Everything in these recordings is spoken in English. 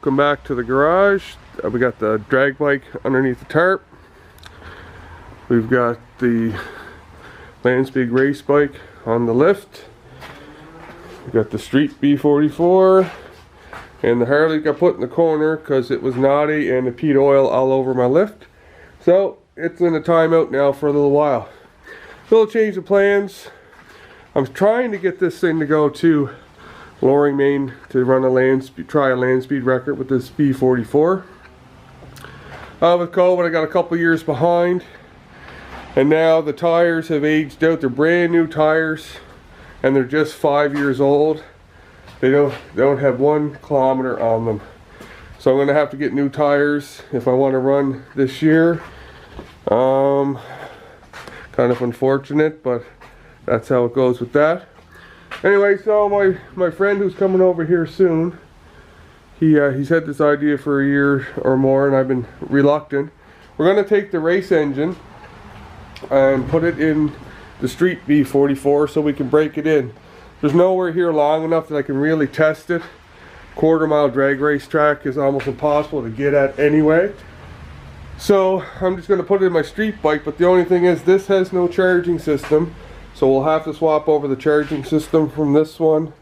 Welcome back to the garage. We got the drag bike underneath the tarp. We've got the Landspeed race bike on the lift. We got the Street B44, and the Harley got put in the corner because it was naughty and it peed oil all over my lift. So it's in a timeout now for a little while. Little change of plans. I'm trying to get this thing to go to Loring, Maine to run try a land speed record with this B44. With COVID, I got a couple years behind, and now the tires have aged out. They're brand new tires, and they're just 5 years old. They don't have 1 kilometer on them, so I'm gonna have to get new tires if I want to run this year. Kind of unfortunate, but that's how it goes with that. Anyway, so my friend who's coming over here soon, he's had this idea for a year or more, and I've been reluctant. We're going to take the race engine and put it in the Street B44 so we can break it in. There's nowhere here long enough that I can really test it. Quarter-mile drag race track is almost impossible to get at anyway. So I'm just going to put it in my street bike, but the only thing is this has no charging system. So we'll have to swap over the charging system from this one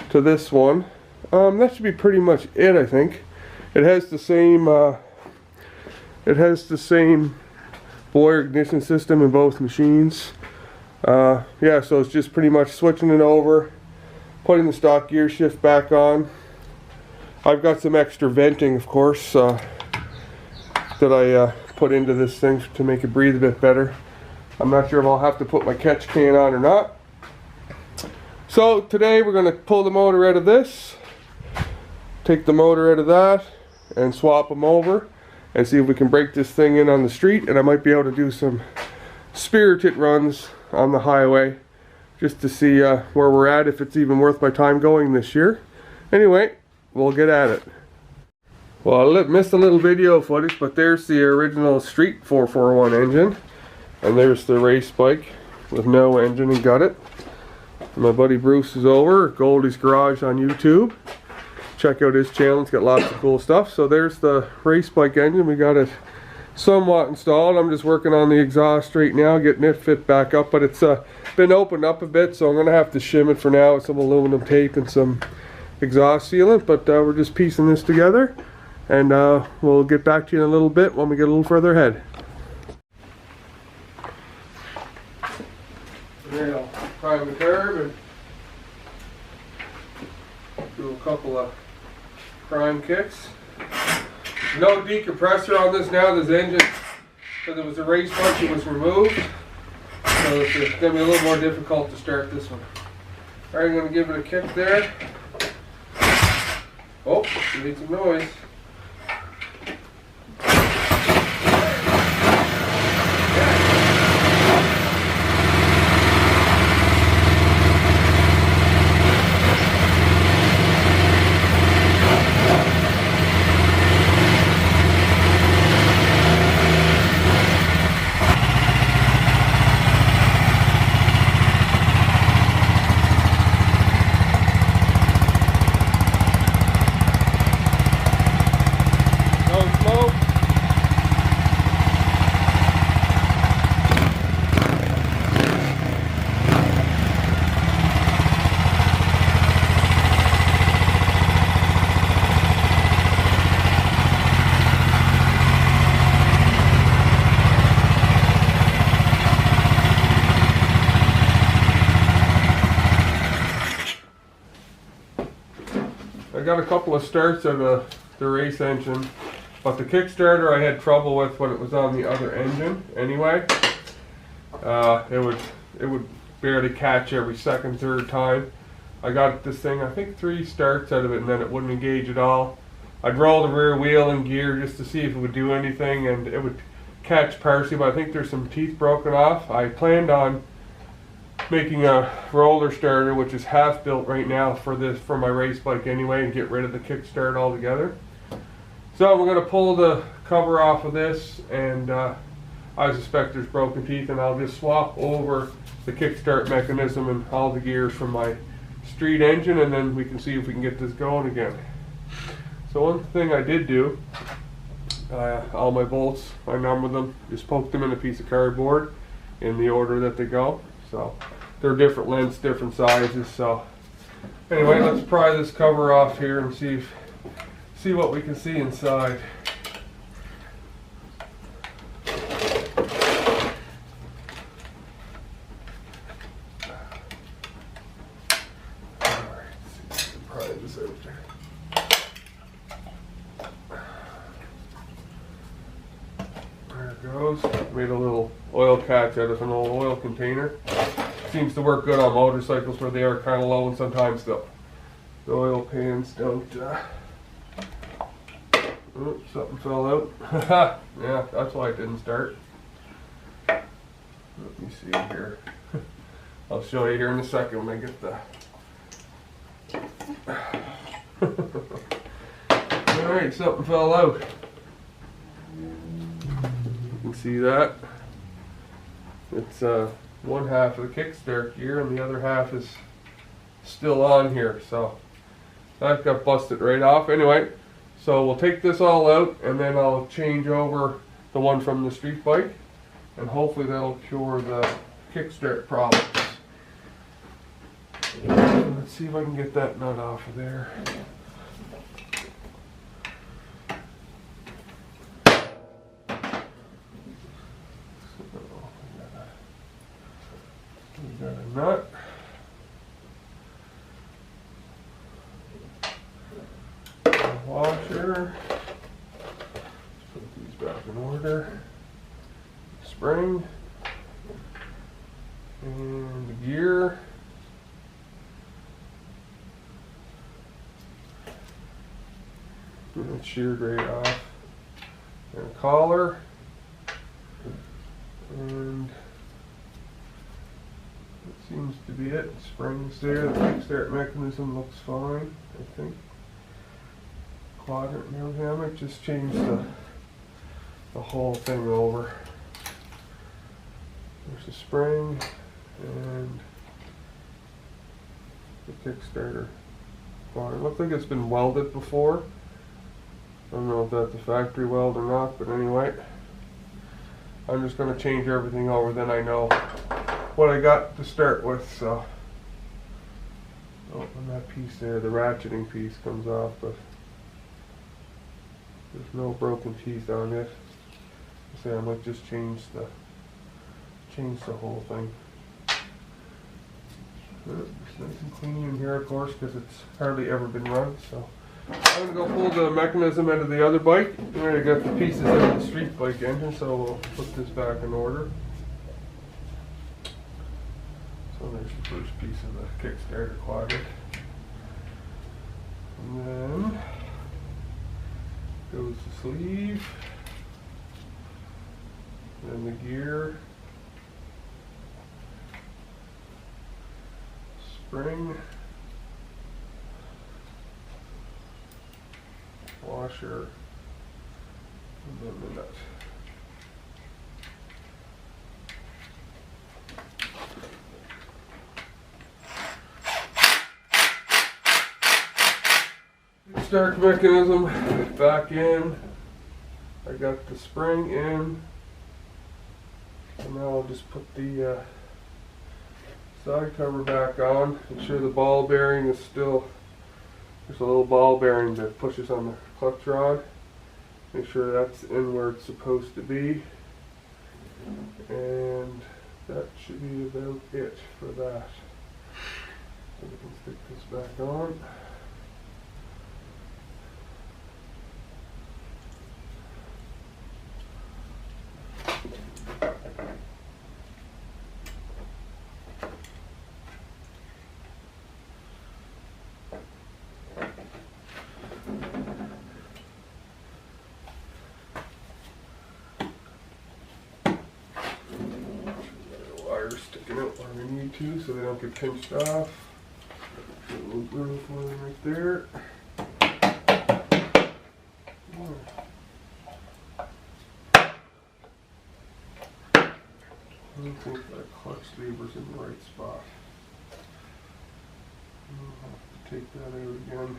to this one. That should be pretty much it, I think. It has the same Boyer ignition system in both machines. Yeah, so it's just pretty much switching it over, putting the stock gear shift back on. I've got some extra venting, of course, that I put into this thing to make it breathe a bit better. I'm not sure if I'll have to put my catch can on or not. So today we're going to pull the motor out of this, take the motor out of that, and swap them over and see if we can break this thing in on the street, and I might be able to do some spirited runs on the highway just to see where we're at, if it's even worth my time going this year. Anyway, we'll get at it. Well, I missed a little video footage, but there's the original Street 441 engine. And there's the race bike with no engine and got it. My buddy Bruce is over, Goldie's Garage on YouTube. Check out his channel, it's got lots of cool stuff. So there's the race bike engine. We got it somewhat installed. I'm just working on the exhaust right now, getting it fit back up. But it's been opened up a bit, so I'm going to have to shim it for now with some aluminum tape and some exhaust sealant. But we're just piecing this together. And we'll get back to you in a little bit when we get a little further ahead. Then I'll prime the curb and do a couple of prime kicks. No decompressor on this now. This engine, because it was a race bike, it was removed. So it's going to be a little more difficult to start this one. Alright, I'm going to give it a kick there. Oh, you need some noise. I got a couple of starts out of the race engine, but the kickstarter I had trouble with when it was on the other engine anyway. It would barely catch every second, third time. I got this thing, I think 3 starts out of it, and then it wouldn't engage at all. I'd roll the rear wheel in gear just to see if it would do anything, and it would catch partially, but I think there's some teeth broken off. I planned on making a roller starter, which is half built right now for my race bike anyway, and get rid of the kickstart altogether. So we're going to pull the cover off of this, and I suspect there's broken teeth, and I'll just swap over the kickstart mechanism and all the gears from my street engine, and then we can see if we can get this going again. So one thing I did do, all my bolts, I number them, just poke them in a piece of cardboard in the order that they go. So they're different lengths, different sizes. So anyway, let's pry this cover off here and see what we can see inside. Goes. Made a little oil catch out of an old oil container. Seems to work good on motorcycles where they are kind of low, and sometimes the oil pans don't. Oops, something fell out. Yeah, that's why it didn't start. Let me see here. I'll show you here in a second when I get the. Alright, something fell out. You can see that. It's one half of the kickstart gear and the other half is still on here, so that got busted right off. Anyway, so we'll take this all out and then I'll change over the one from the street bike and hopefully that'll cure the kickstart problems. Let's see if I can get that nut off of there. We got a nut. A washer. Let's put these back in order. Spring. And the gear. And it's sheared right off. And a collar. And that seems to be it. Springs there. The kickstart mechanism looks fine, I think. Quadrant nail hammock. Just change the whole thing over. There's the spring and the kickstarter quadrant. Looks like it's been welded before. I don't know if that's a factory weld or not, but anyway. I'm just going to change everything over, then I know what I got to start with. So, open that piece there, the ratcheting piece comes off, but there's no broken teeth on it. So I might just change the whole thing. It's nice and clean in here, of course, because it's hardly ever been run. So I'm going to go pull the mechanism out of the other bike. We already got the pieces out of the street bike engine, so we'll put this back in order. So there's the first piece of the kickstarter quadrant. And then goes the sleeve. Then the gear. Spring. Washer. And then the nut. Start mechanism back in. I got the spring in. And now I'll just put the side cover back on. Make sure the ball bearing is still, there's a little ball bearing that pushes on the clutch rod. Make sure that's in where it's supposed to be. And that should be about it for that. So we can stick this back on. Sticking out where we need to so they don't get pinched off. A little groove for them right there. I think that clutch lever's in the right spot. I'll have to take that out again.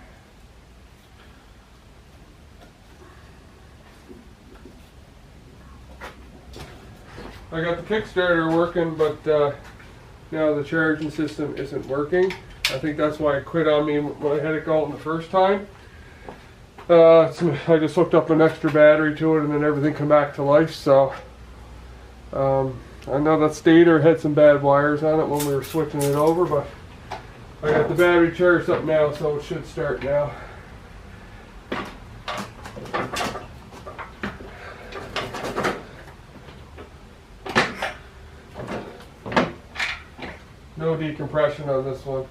I got the kickstarter working, but now the charging system isn't working. I think that's why it quit on me when I had it going the first time. I just hooked up an extra battery to it and then everything come back to life. So I know that stator had some bad wires on it when we were switching it over, but I got the battery charged up now, so it should start now. No decompression on this one.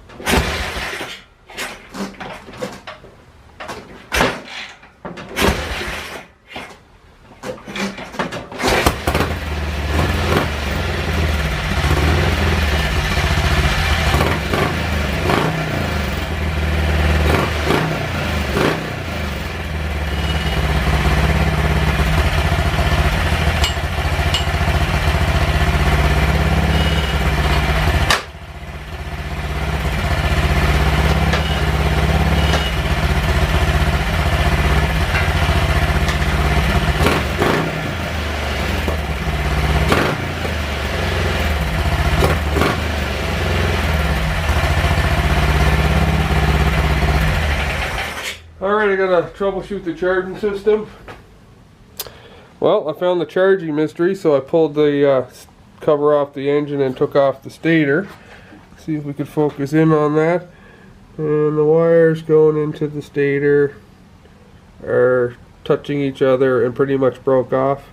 Alright, I gotta troubleshoot the charging system. Well, I found the charging mystery, so I pulled the cover off the engine and took off the stator. See if we could focus in on that. And the wires going into the stator are touching each other and pretty much broke off.